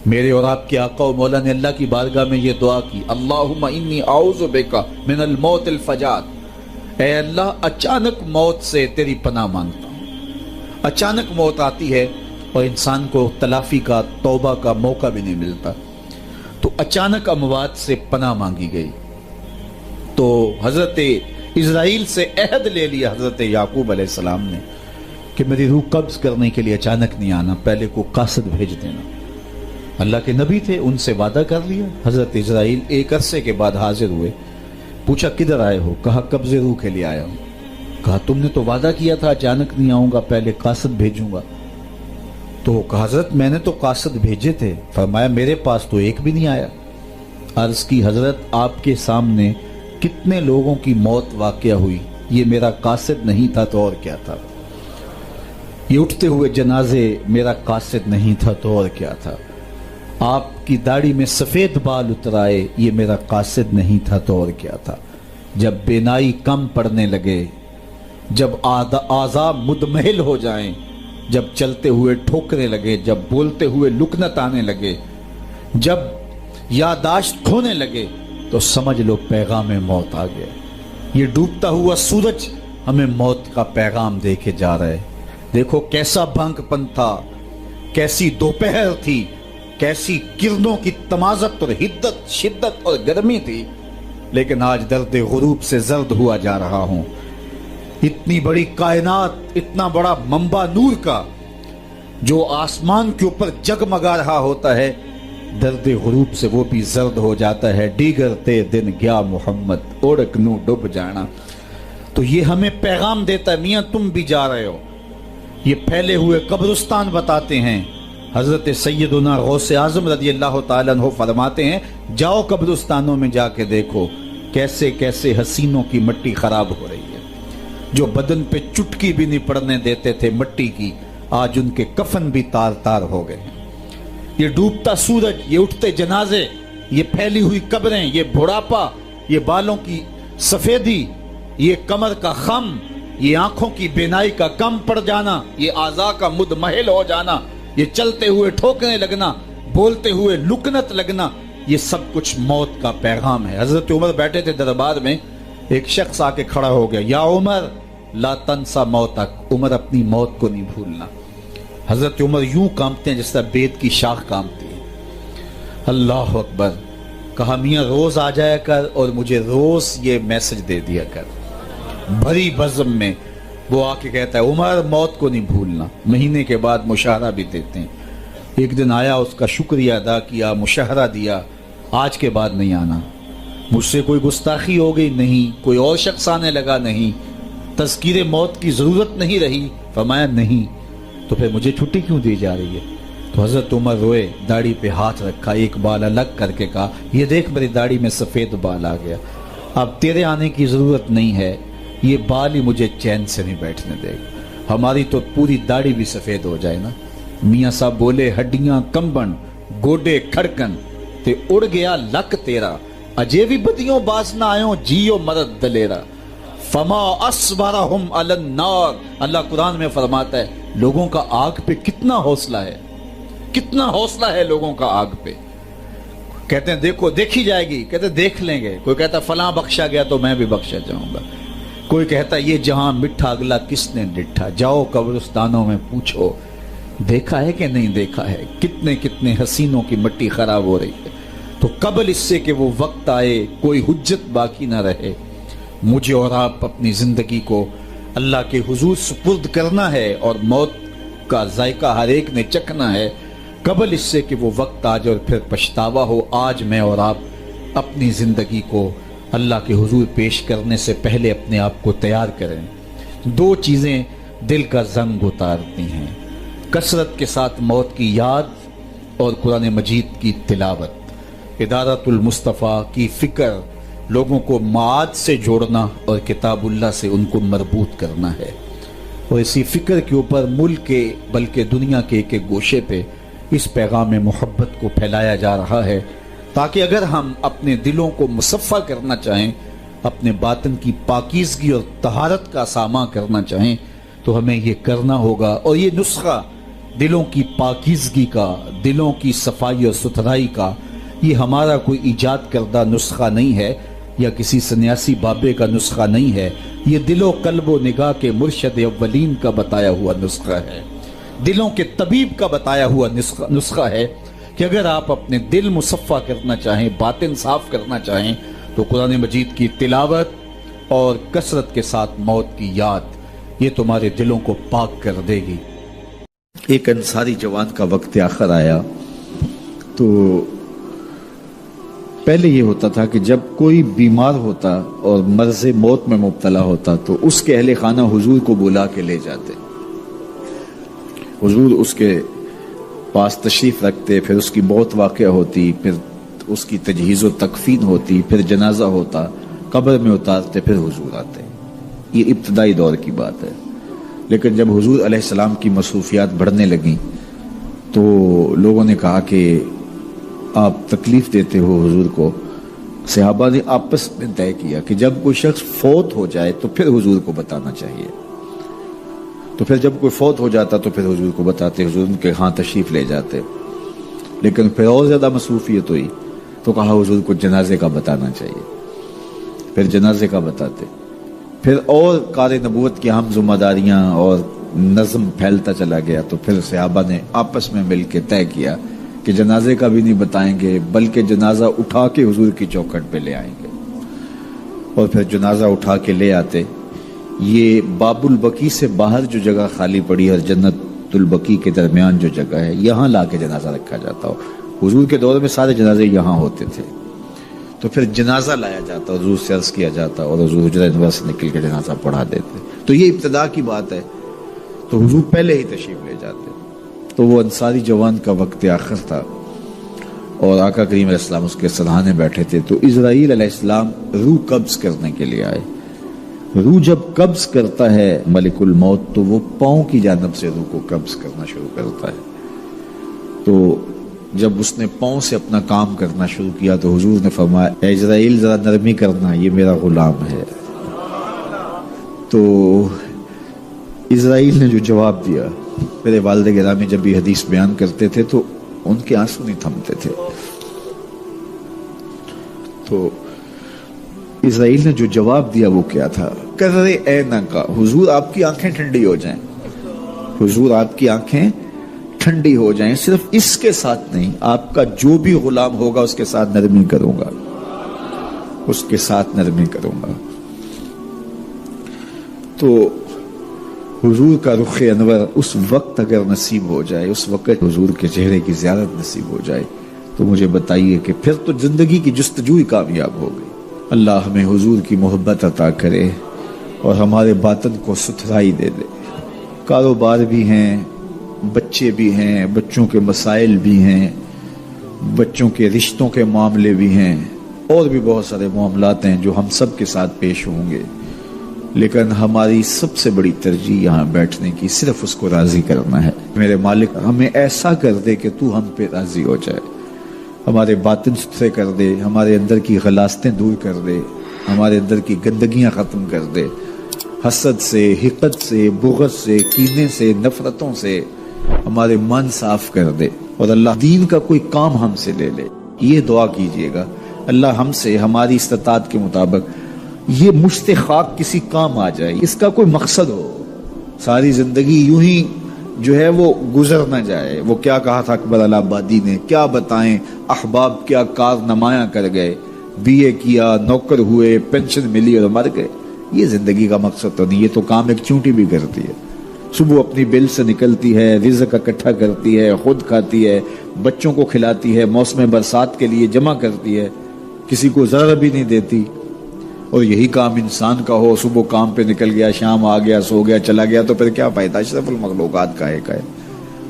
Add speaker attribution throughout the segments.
Speaker 1: میرے اور آپ کے آقا و مولا نے اللہ کی بارگاہ میں یہ دعا کی، اللہم انی اعوذ بک من الموت الفجاۃ، اے اللہ اچانک موت سے تیری پناہ مانگتا ہوں۔ اچانک موت آتی ہے اور انسان کو تلافی کا، توبہ کا موقع بھی نہیں ملتا، تو اچانک اموات سے پناہ مانگی گئی۔ تو حضرت اسرائیل سے عہد لے لیا حضرت یعقوب علیہ السلام نے کہ میری روح قبض کرنے کے لیے اچانک نہیں آنا، پہلے کو قاصد بھیج دینا۔ اللہ کے نبی تھے، ان سے وعدہ کر لیا۔ حضرت اسرائیل ایک عرصے کے بعد حاضر ہوئے، پوچھا کدھر آئے ہو؟ کہا قبض روح کے لیے آیا ہوں۔ کہا تم نے تو وعدہ کیا تھا اچانک نہیں آؤں گا، پہلے قاصد بھیجوں گا۔ تو کہا حضرت میں نے تو قاصد بھیجے تھے۔ فرمایا میرے پاس تو ایک بھی نہیں آیا۔ عرض کی حضرت آپ کے سامنے کتنے لوگوں کی موت واقع ہوئی، یہ میرا قاصد نہیں تھا تو اور کیا تھا؟ یہ اٹھتے ہوئے جنازے میرا قاصد نہیں تھا تو اور کیا تھا؟ آپ کی داڑھی میں سفید بال اترائے، یہ میرا قاصد نہیں تھا تو اور کیا تھا؟ جب بینائی کم پڑنے لگے، جب اعضاء مدمحل ہو جائیں، جب چلتے ہوئے ٹھوکرے لگے، جب بولتے ہوئے لکنت آنے لگے، جب یادداشت کھونے لگے، تو سمجھ لو پیغام موت آ گیا۔ یہ ڈوبتا ہوا سورج ہمیں موت کا پیغام دے کے جا رہا ہے۔ دیکھو کیسا بھنگ پن تھا، کیسی دوپہر تھی، کیسی کرنوں کی تمازت اور حدت، شدت اور گرمی تھی، لیکن آج درد غروب سے زرد ہوا جا رہا ہوں۔ اتنی بڑی کائنات، اتنا بڑا منبع نور کا جو آسمان کے اوپر جگمگا رہا ہوتا ہے، درد غروب سے وہ بھی زرد ہو جاتا ہے۔ دیگر تے دن گیا محمد، اوڑک نو ڈوب جانا۔ تو یہ ہمیں پیغام دیتا ہے میاں تم بھی جا رہے ہو۔ یہ پھیلے ہوئے قبرستان بتاتے ہیں۔ حضرت سیدنا غوث اعظم رضی اللہ تعالیٰ عنہ فرماتے ہیں جاؤ قبرستانوں میں جا کے دیکھو کیسے کیسے حسینوں کی مٹی خراب ہو رہی ہے۔ جو بدن پہ چٹکی بھی نہیں پڑنے دیتے تھے مٹی کی، آج ان کے کفن بھی تار تار ہو گئے ہیں۔ یہ ڈوبتا سورج، یہ اٹھتے جنازے، یہ پھیلی ہوئی قبریں، یہ بڑھاپا، یہ بالوں کی سفیدی، یہ کمر کا خم، یہ آنکھوں کی بینائی کا کم پڑ جانا، یہ اعضاء کا مدمحل ہو جانا، یہ چلتے ہوئے ٹھوکنے لگنا، بولتے ہوئے لکنت لگنا، یہ سب کچھ موت کا پیغام ہے۔ حضرت عمر بیٹھے تھے دربار میں، ایک شخص آ کے کھڑا ہو گیا، یا عمر لا تنسا موتک، عمر اپنی موت کو نہیں بھولنا۔ حضرت عمر یوں کانپتے ہیں جس طرح بید کی شاخ کانپتی ہے۔ اللہ اکبر۔ کہا میاں روز آ جایا کر اور مجھے روز یہ میسج دے دیا کر۔ بھری بزم میں وہ آ کے کہتا ہے عمر موت کو نہیں بھولنا۔ مہینے کے بعد مشاہرہ بھی دیتے ہیں۔ ایک دن آیا، اس کا شکریہ ادا کیا، مشاہرہ دیا، آج کے بعد نہیں آنا۔ مجھ سے کوئی گستاخی ہو گئی؟ نہیں۔ کوئی اور شخص آنے لگا؟ نہیں۔ تذکیر موت کی ضرورت نہیں رہی؟ فرمایا نہیں۔ تو پھر مجھے چھٹی کیوں دی جا رہی ہے؟ تو حضرت عمر روئے، داڑھی پہ ہاتھ رکھا، ایک بال الگ کر کے کہا یہ دیکھ میری داڑھی میں سفید بال آ گیا، اب تیرے آنے کی ضرورت نہیں ہے، یہ بال ہی مجھے چین سے نہیں بیٹھنے دے گا۔ ہماری تو پوری داڑھی بھی سفید ہو جائے نا۔ میاں صاحب بولے ہڈیاں کمبن، گوڈے کھڑکن تے اڑ گیا لک تیرا، اجے بھی بدیوں باز نہ آئوں، جیو مرد دلیرا، فما اصبرہم علی النار۔ اللہ قرآن میں فرماتا ہے لوگوں کا آگ پہ کتنا حوصلہ ہے، کتنا حوصلہ ہے لوگوں کا آگ پہ۔ کہتے ہیں دیکھو دیکھی جائے گی، کہتے ہیں دیکھ لیں گے۔ کوئی کہتا فلاں بخشا گیا تو میں بھی بخشا جاؤں گا، کوئی کہتا یہ جہاں مٹھا اگلا کس نے ڈٹھا، جاؤ قبرستانوں میں پوچھو دیکھا ہے کہ نہیں دیکھا ہے، کتنے کتنے حسینوں کی مٹی خراب ہو رہی ہے۔ تو قبل اس سے کہ وہ وقت آئے کوئی حجت باقی نہ رہے، مجھے اور آپ اپنی زندگی کو اللہ کے حضور سپرد کرنا ہے، اور موت کا ذائقہ ہر ایک نے چکھنا ہے قبل اس سے کہ وہ وقت آ جائے اور پھر پچھتاوا ہو۔ آج میں اور آپ اپنی زندگی کو اللہ کے حضور پیش کرنے سے پہلے اپنے آپ کو تیار کریں۔ دو چیزیں دل کا زنگ اتارتی ہیں، کثرت کے ساتھ موت کی یاد اور قرآن مجید کی تلاوت۔ ادارت المصطفیٰ کی فکر لوگوں کو معاد سے جوڑنا اور کتاب اللہ سے ان کو مربوط کرنا ہے، اور اسی فکر کے اوپر ملک کے بلکہ دنیا کے ایک ایک گوشے پہ اس پیغام محبت کو پھیلایا جا رہا ہے، تاکہ اگر ہم اپنے دلوں کو مصفہ کرنا چاہیں، اپنے باطن کی پاکیزگی اور طہارت کا ساماں کرنا چاہیں، تو ہمیں یہ کرنا ہوگا۔ اور یہ نسخہ دلوں کی پاکیزگی کا، دلوں کی صفائی اور ستھرائی کا یہ ہمارا کوئی ایجاد کردہ نسخہ نہیں ہے، یا کسی سنیاسی بابے کا نسخہ نہیں ہے، یہ دل و قلب و نگاہ کے مرشد اولین کا بتایا ہوا نسخہ ہے، دلوں کے طبیب کا بتایا ہوا نسخہ ہے کہ اگر آپ اپنے دل مصفہ کرنا چاہیں، باطن صاف کرنا چاہیں، تو قرآن مجید کی تلاوت اور کثرت کے ساتھ موت کی یاد یہ تمہارے دلوں کو پاک کر دے گی۔
Speaker 2: ایک انصاری جوان کا وقت آخر آیا تو پہلے یہ ہوتا تھا کہ جب کوئی بیمار ہوتا اور مرض موت میں مبتلا ہوتا تو اس کے اہل خانہ حضور کو بلا کے لے جاتے، حضور اس کے پاس تشریف رکھتے، پھر اس کی موت واقع ہوتی، پھر اس کی تجہیز و تکفین ہوتی، پھر جنازہ ہوتا، قبر میں اتارتے، پھر حضور آتے۔ یہ ابتدائی دور کی بات ہے، لیکن جب حضور علیہ السلام کی مصروفیات بڑھنے لگیں تو لوگوں نے کہا کہ آپ تکلیف دیتے ہو حضور کو۔ صحابہ نے آپس میں طے کیا کہ جب کوئی شخص فوت ہو جائے تو پھر حضور کو بتانا چاہیے، تو پھر جب کوئی فوت ہو جاتا تو پھر حضور کو بتاتے، حضور ان کے ہاں تشریف لے جاتے۔ لیکن پھر اور زیادہ مصروفیت ہوئی تو کہا حضور کو جنازے کا بتانا چاہیے، پھر جنازے کا بتاتے، پھر اور کار نبوت کی اہم ذمہ داریاں اور نظم پھیلتا چلا گیا، تو پھر صحابہ نے آپس میں مل کے طے کیا کہ جنازے کا بھی نہیں بتائیں گے، بلکہ جنازہ اٹھا کے حضور کی چوکھٹ پہ لے آئیں گے، اور پھر جنازہ اٹھا کے لے آتے۔ یہ باب البقیع سے باہر جو جگہ خالی پڑی اور جنت البقیع کے درمیان جو جگہ ہے، یہاں لا کے جنازہ رکھا جاتا ہو۔ حضور کے دور میں سارے جنازے یہاں ہوتے تھے، تو پھر جنازہ لایا جاتا، حضور سے عرض کیا جاتا اور حضور حجرہ انور سے نکل کے جنازہ پڑھا دیتے۔ تو یہ ابتدا کی بات ہے، تو حضور پہلے ہی تشریف لے جاتے۔ تو وہ انصاری جوان کا وقت آخر تھا اور آقا کریم علیہ السلام اس کے سرحانے بیٹھے تھے، تو اسرائیل علیہ السلام روح قبض کرنے کے لیے آئے۔ روح جب قبض کرتا ہے ملک الموت تو وہ پاؤں کی جانب سے روح کو قبض کرنا شروع کرتا ہے۔ تو جب اس نے پاؤں سے اپنا کام کرنا شروع کیا تو حضور نے فرمایا، اے اسرائیل ذرا نرمی کرنا، یہ میرا غلام ہے۔ تو اسرائیل نے جو جواب دیا، میرے والد گرامی جب یہ حدیث بیان کرتے تھے تو ان کے آنسو نہیں تھمتے تھے۔ تو اسرائیل نے جو جواب دیا وہ کیا تھا؟ کرے عینہ کا، حضور آپ کی آنکھیں ٹھنڈی ہو جائیں، حضور آپ کی آنکھیں ٹھنڈی ہو جائیں، صرف اس کے ساتھ نہیں، آپ کا جو بھی غلام ہوگا اس کے ساتھ نرمی کروں گا، اس کے ساتھ نرمی کروں گا۔ تو حضور کا رخ انور اس وقت اگر نصیب ہو جائے، اس وقت حضور کے چہرے کی زیارت نصیب ہو جائے تو مجھے بتائیے کہ پھر تو زندگی کی جستجو ہی کامیاب ہو گئی۔ اللہ ہمیں حضور کی محبت عطا کرے اور ہمارے باطن کو ستھرائی دے دے۔ کاروبار بھی ہیں، بچے بھی ہیں، بچوں کے مسائل بھی ہیں، بچوں کے رشتوں کے معاملے بھی ہیں، اور بھی بہت سارے معاملات ہیں جو ہم سب کے ساتھ پیش ہوں گے، لیکن ہماری سب سے بڑی ترجیح یہاں بیٹھنے کی صرف اس کو راضی کرنا ہے۔ میرے مالک ہمیں ایسا کر دے کہ تو ہم پہ راضی ہو جائے، ہمارے باطن ستھرے کر دے، ہمارے اندر کی غلاستیں دور کر دے، ہمارے اندر کی گندگیاں ختم کر دے، حسد سے، حقد سے، بغض سے، کینے سے، نفرتوں سے ہمارے من صاف کر دے، اور اللہ دین کا کوئی کام ہم سے لے لے۔ یہ دعا کیجئے گا، اللہ ہم سے ہماری استطاعت کے مطابق یہ مشت خاک کسی کام آ جائے، اس کا کوئی مقصد ہو، ساری زندگی یوں ہی جو ہے وہ گزر نہ جائے۔ وہ کیا کہا تھا اکبر الہ آبادی نے، کیا بتائیں احباب کیا کار نمایاں کر گئے، بی اے کیا، نوکر ہوئے، پینشن ملی اور مر گئے۔ یہ زندگی کا مقصد تو نہیں، یہ تو کام ایک چونٹی بھی کرتی ہے، صبح اپنی بل سے نکلتی ہے، رزق اکٹھا کرتی ہے، خود کھاتی ہے، بچوں کو کھلاتی ہے، موسم برسات کے لیے جمع کرتی ہے، کسی کو ذرا بھی نہیں دیتی۔ اور یہی کام انسان کا ہو، صبح کام پہ نکل گیا، شام آ گیا، سو گیا، چلا گیا، تو پھر کیا فائدہ؟ اشرف المخلوقات کا ہے۔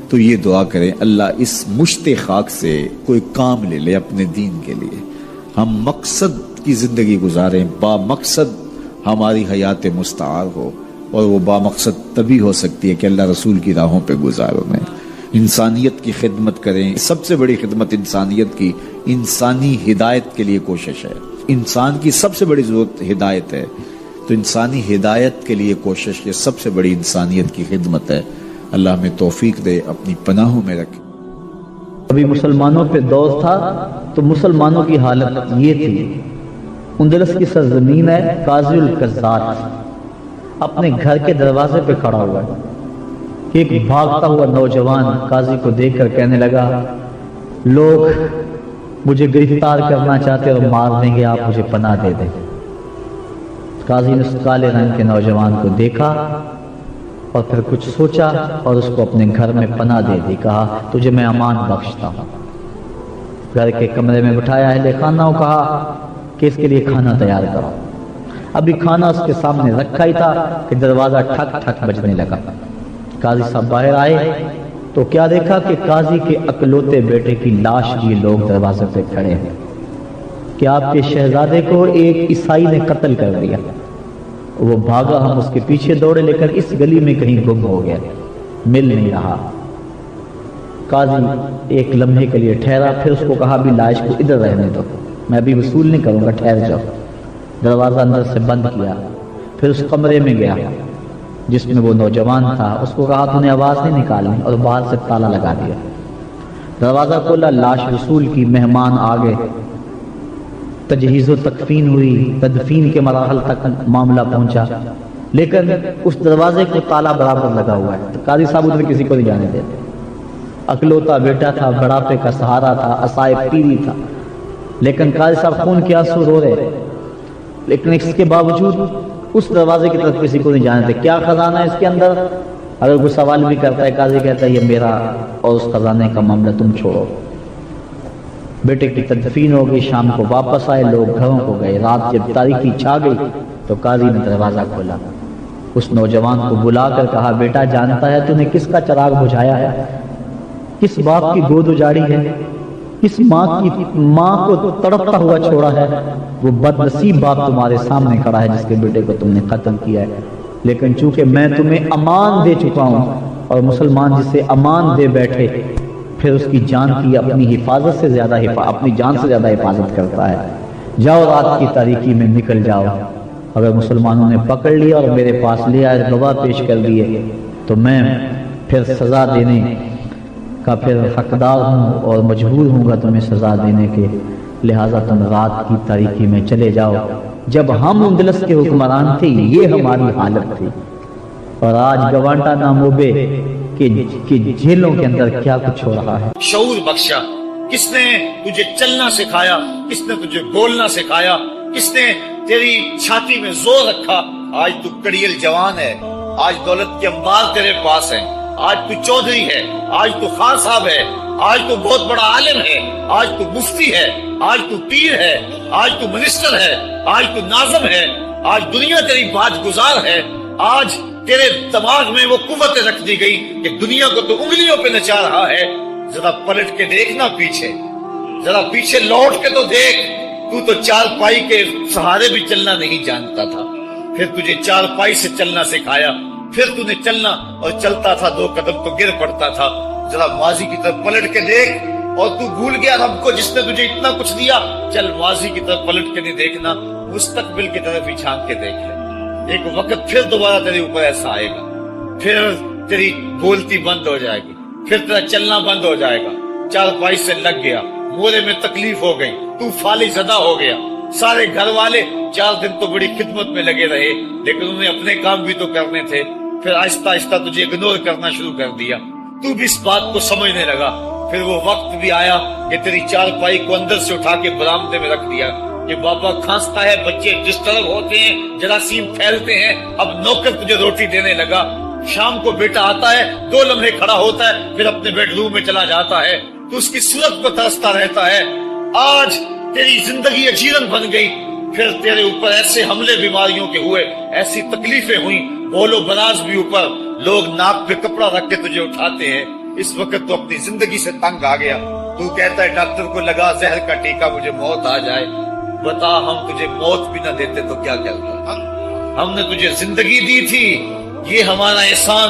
Speaker 2: تو یہ دعا کریں اللہ اس مشت خاک سے کوئی کام لے لے اپنے دین کے لیے، ہم مقصد کی زندگی گزاریں، با مقصد ہماری حیات مستعار ہو، اور وہ با مقصد تبھی ہو سکتی ہے کہ اللہ رسول کی راہوں پہ گزاروں میں انسانیت کی خدمت کریں۔ سب سے بڑی خدمت انسانیت کی انسانی ہدایت کے لیے کوشش ہے۔ انسان کی سب سے بڑی ضرورت ہدایت ہے، تو انسانی ہدایت کے لیے کوشش یہ سب سے بڑی انسانیت کی خدمت ہے۔ اللہ ہمیں توفیق دے، اپنی پناہوں میں رکھے۔
Speaker 3: ابھی مسلمانوں پہ دور تھا تو مسلمانوں کی حالت یہ تھی، اندلس کی سرزمین ہے، قاضی القزات اپنے گھر کے دروازے پہ کھڑا ہوا ہے کہ ایک بھاگتا ہوا نوجوان قاضی کو دیکھ کر کہنے لگا لوگ مجھے گرفتار کرنا چاہتے اور مار دیں گے، آپ مجھے پناہ دے دیں۔ قاضی نے اس کالے رنگ کے نوجوان کو دیکھا اور پھر کچھ سوچا اور اس کو اپنے گھر میں پناہ دے دی، کہا تجھے میں امان بخشتا ہوں۔ گھر کے کمرے میں بٹھایا اہل خانہ کو، کہا کہ اس کے لیے کھانا تیار کرو۔ ابھی کھانا اس کے سامنے رکھا ہی تھا کہ دروازہ ٹھک ٹھک بجنے لگا۔ قاضی صاحب باہر آئے تو کیا دیکھا کہ قاضی کے اکلوتے بیٹے کی لاش لیے لوگ دروازے پہ کھڑے ہیں کہ آپ کے شہزادے کو ایک عیسائی نے قتل کر دیا۔ وہ بھاگا، ہم اس کے پیچھے دوڑے، لیکن اس گلی میں کہیں گم ہو گیا، مل نہیں رہا۔ قاضی ایک لمحے کے لیے ٹھہرا، پھر اس کو کہا بھی لاش کو ادھر رہنے دو، میں ابھی وصول نہیں کروں گا، ٹھہر جاؤ۔ دروازہ اندر سے بند کیا، پھر اس کمرے میں گیا جس میں وہ نوجوان تھا، اس کو کہا تو نے آواز نہیں نکالنی، اور باہر سے تالا لگا دیا۔ دروازہ کھولا، لاش وصول کی، مہمان آ گئے، تجہیز و تکفین ہوئی، تدفین کے مراحل تک معاملہ پہنچا، لیکن اس دروازے کو تالا برابر لگا ہوا ہے۔ قاضی صاحب ادھر کسی کو نہیں جانے دیتے، اکلوتا بیٹا تھا، بڑھاپے کا سہارا تھا، عصائے پیری تھا، لیکن قاضی صاحب خون کے آنسو رو رہے، لیکن اس کے باوجود اس دروازے کی طرف کسی کو نہیں جانے دیتے۔ کیا خزانہ ہے اس کے اندر؟ اگر کوئی سوال بھی کرتا ہے، قاضی کہتا ہے یہ میرا، اور اس خزانے کا معاملہ تم چھوڑو۔ بیٹے کی تدفین ہو گئی، شام کو واپس آئے، لوگ گھروں کو گئے۔ رات جب تاریکی چھا گئی تو قاضی نے دروازہ کھولا، اس نوجوان کو بلا کر کہا بیٹا جانتا ہے تو نے کس کا چراغ بجھایا ہے، کس باپ کی گود اجاڑی ہے، کس ماں کو تڑپتا ہوا چھوڑا ہے؟ وہ بد نصیب باپ تمہارے سامنے کھڑا ہے جس کے بیٹے کو تم نے قتل کیا ہے، لیکن چونکہ میں تمہیں امان دے چکا ہوں، اور مسلمان جسے امان دے بیٹھے پھر اس کی جان کی اپنی حفاظت سے زیادہ اپنی جان سے زیادہ حفاظت کرتا ہے۔ جاؤ رات کی تاریکی میں نکل جاؤ، اگر مسلمانوں نے پکڑ لیا اور میرے پاس لے آئے، گواہ پیش کر دیے، تو میں پھر سزا دینے کا پھر حقدار ہوں اور مجبور ہوں گا تمہیں سزا دینے کے، لہٰذا تم رات کی تاریکی میں چلے جاؤ۔ جب ہم اندلس کے حکمران تھے یہ ہماری حالت تھی، اور آج گوانٹا ناموبے کہ جیلوں کے اندر کیا کچھ ہو رہا ہے۔
Speaker 4: شعور بخشا، کس نے تجھے چلنا سکھایا، کس نے تجھے بولنا سکھایا، کس نے تیری چھاتی میں زور رکھا؟ آج تو کڑیل جوان ہے، آج دولت کے انبار تیرے پاس ہیں، آج تو چودھری ہے، آج تو خان صاحب ہے، آج تو بہت بڑا عالم ہے، آج تو مفتی ہے، آج تو پیر ہے، آج تو منسٹر ہے، آج تو ناظم ہے، آج دنیا تیری بات گزار ہے، آج تیرے دماغ میں وہ قوت رکھ دی گئی کہ دنیا کو تو انگلیوں پہ نچا رہا ہے۔ ذرا پلٹ کے دیکھنا پیچھے، ذرا پیچھے لوٹ کے تو دیکھ، تو چار پائی کے سہارے بھی چلنا نہیں جانتا تھا، پھر تجھے چار پائی سے چلنا سکھایا، پھر تو نے چلنا اور چلتا تھا، دو قدم تو گر پڑتا تھا۔ ذرا ماضی کی طرف پلٹ کے دیکھ، اور تو بھول گیا رب کو جس نے تجھے اتنا کچھ دیا۔ چل ماضی کی طرف پلٹ کے نہیں دیکھنا، مستقبل کی طرف ہی جھانک کے دیکھ لے۔ ایک وقت پھر دوبارہ تیرے اوپر ایسا آئے گا، پھر تیری بولتی بند ہو جائے گی، پھر تیرا چلنا بند ہو جائے گا۔ چار پائی سے لگ گیا، مورے میں تکلیف ہو گئی، تو فالی زدہ ہو گیا۔ سارے گھر والے 4 دن تو بڑی خدمت میں لگے رہے، لیکن انہیں اپنے کام بھی تو کرنے تھے، پھر آہستہ آہستہ تجھے اگنور کرنا شروع کر دیا۔ تو بھی اس بات کو سمجھنے لگا، پھر وہ وقت بھی آیا کہ تیری چار پائی کو اندر سے اٹھا کے برآمدے میں رکھ دیا کہ بابا کھانستا ہے، بچے ڈسٹرب ہوتے ہیں، جراثیم پھیلتے ہیں، اب نوکر تجھے روٹی دینے لگا۔ شام کو بیٹا آتا ہے، 2 لمحے کھڑا ہوتا ہے، پھر اپنے بیڈ روم میں چلا جاتا ہے، تو اس کی صورت کو ترستا رہتا ہے۔ آج تیری زندگی اجیرن بن گئی، پھر تیرے اوپر ایسے حملے بیماریوں کے ہوئے، ایسی تکلیفیں ہوئیں، بول و براز بھی اوپر، لوگ ناک پہ کپڑا رکھ کے تجھے اٹھاتے ہیں۔ اس وقت تو اپنی زندگی سے تنگ آ گیا، تو کہتا ہے ڈاکٹر کو لگا زہر کا ٹیکہ، مجھے موت آ جائے۔ بتا ہم تجھے موت بھی نہ دیتے تو کیا کرتا؟ ہم نے تجھے زندگی دی تھی، یہ ہمارا احسان،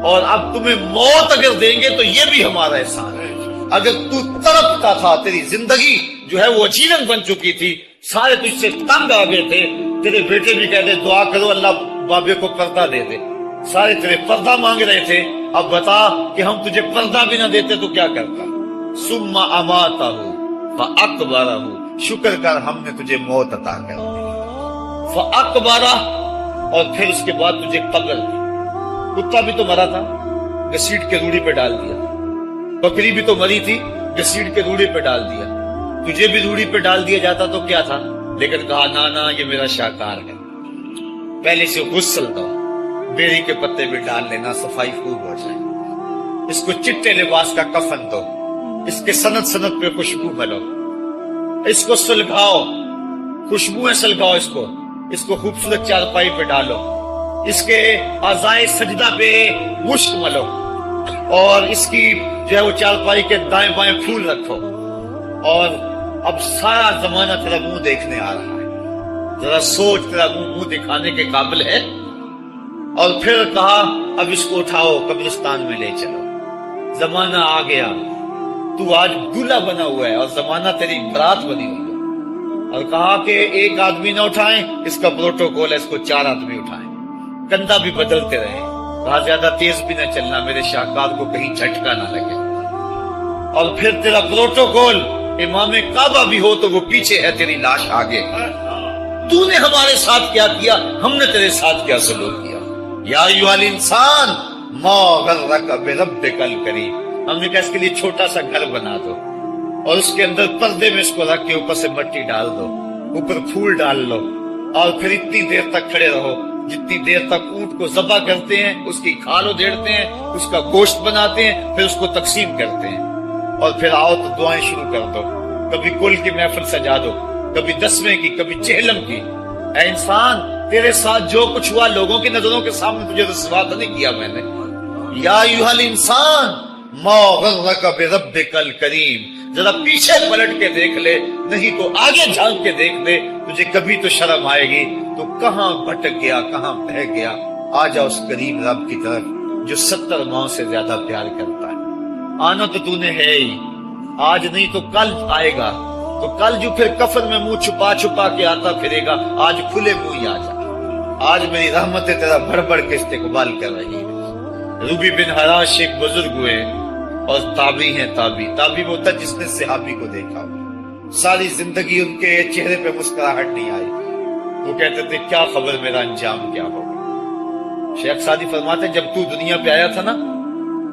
Speaker 4: اور اب تمہیں موت اگر دیں گے تو یہ بھی ہمارا احسان ہے۔ اگر تو تڑپتا تھا، تیری زندگی جو ہے وہ اجیرن بن چکی تھی، سارے تجھ سے تنگ آ گئے تھے، تیرے بیٹے بھی کہتے دعا کرو اللہ بابے کو پردہ دے دے، سارے تیرے پردہ مانگ رہے تھے، اب بتا کہ ہم تجھے پردہ بھی نہ دیتے تو کیا کرتا؟ ثم اماتہ فاقبرہ، شکر کر ہم نے تجھے موت عطا کر دی، فاقبرہ، اور پھر اس کے بعد تجھے قبر دی۔ کتا بھی تو مرا تھا، گھسیٹ کے روڑی پہ ڈال دیا، بکری بھی تو مری تھی، گھسیٹ کے روڑی پہ ڈال دیا، تجھے بھی روڑی پہ ڈال دیا جاتا تو کیا تھا؟ لیکن کہا نا یہ میرا شاہکار ہے، پہلے سے غسل دو، بیری کے پتے بھی ڈال لینا، صفائی خوب ہو جائے، اس کو چٹے لباس کا کفن دو، اس کے سند سند پہ خوشبو ملو، اس کو سلگاؤ، خوشبوئیں سلگاؤ، اس کو خوبصورت چارپائی پہ ڈالو، اس کے اعضائے سجدہ پہ مشک ملو، اور اس کی جو ہے وہ چارپائی کے دائیں بائیں پھول رکھو، اور اب سارا زمانہ تیرا منہ دیکھنے آ رہا ہے، ذرا سوچ تیرا منہ دکھانے کے قابل ہے؟ اور پھر کہا اب اس کو اٹھاؤ قبرستان میں لے چلو، زمانہ آ گیا، تو آج دولہا بنا ہوا ہے اور زمانہ تیری برات بنی ہوئی ہے، اور کہا کہ ایک آدمی نہ اٹھائیں، اس کا پروٹوکول ہے، اس کو 4 آدمی اٹھائیں، کندھا بھی بدلتے رہے، کہا زیادہ تیز بھی نہ چلنا، میرے شاہکار کو کہیں جھٹکا نہ لگے، اور پھر تیرا پروٹوکول امام کعبہ بھی ہو تو وہ پیچھے ہے، تیری لاش آگے، تو نے ہمارے ساتھ کیا کیا، ہم نے تیرے ساتھ کیا سلوک کیا، یا ایھا الانسان ما غرک بربک الکریم، ہم نے کہا اس کے لیے چھوٹا سا گھر بنا دو، اور اس کے اندر پردے میں اس کو رکھ کے اوپر سے مٹی ڈال دو، اوپر پھول ڈال لو، اور پھر اتنی دیر تک کھڑے رہو جتنی دیر تک اونٹ کو ذبح کرتے ہیں، اس کی کھال ادھیڑتے ہیں، اس کا گوشت بناتے ہیں، پھر اس کو تقسیم کرتے ہیں، اور پھر آؤ تو دعائیں شروع کر دو، کبھی کل کی محفل سجا دو، کبھی 10ویں کی، کبھی چہلم کی۔ اے انسان، تیرے ساتھ جو کچھ ہوا لوگوں کی نظروں کے سامنے تجھے رسوا تو نہیں کیا میں نے؟ یا ایھا الانسان ما غرک بربک الکریم، ذرا پیچھے پلٹ کے دیکھ لے، نہیں تو آگے جھانک کے دیکھ لے، تجھے کبھی تو شرم آئے گی، تو کہاں بھٹک گیا، کہاں بہ گیا۔ آ جا اس کریم رب کی طرف جو 70 ماؤں سے زیادہ پیار کرتا ہے۔ آنا تو نے ہے ہی، آج نہیں تو کل آئے گا، تو کل جو پھر کفن میں منہ چھپا چھپا کے آتا پھرے گا، آج کھلے منہ ہی آ جا۔ آج میری رحمتیں تیرا بڑھ بڑھ کے استقبال کر رہی ہے۔ روبی بن حراش ایک بزرگ ہوئے اور تابعی ہیں، تابعی وہ تھا جس نے صحابی کو دیکھا، ساری زندگی ان کے چہرے پہ مسکراہٹ نہیں آئی، وہ کہتے تھے کیا خبر میرا انجام کیا ہوگا۔ شیخ سعدی فرماتے جب تو دنیا پہ آیا تھا نا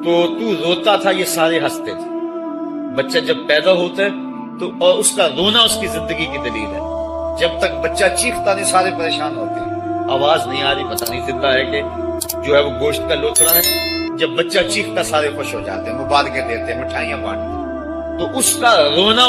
Speaker 4: تو روتا تھا، یہ سارے ہنستے تھے۔ بچہ جب پیدا ہوتا ہے تو اور اس کا رونا اس کی زندگی کی دلیل ہے، جب تک بچہ چیختا نہیں سارے پریشان ہوتے ہیں، آواز نہیں آ رہی، پتہ نہیں زندہ ہے کہ جو ہے وہ گوشت کا لوتھڑا ہے۔ جب بچہ چیختا سارے خوش ہو جاتے ہیں، مبارکیں دیتے ہیں، مٹھائیاں بانٹتے ہیں، تو اس کا رونا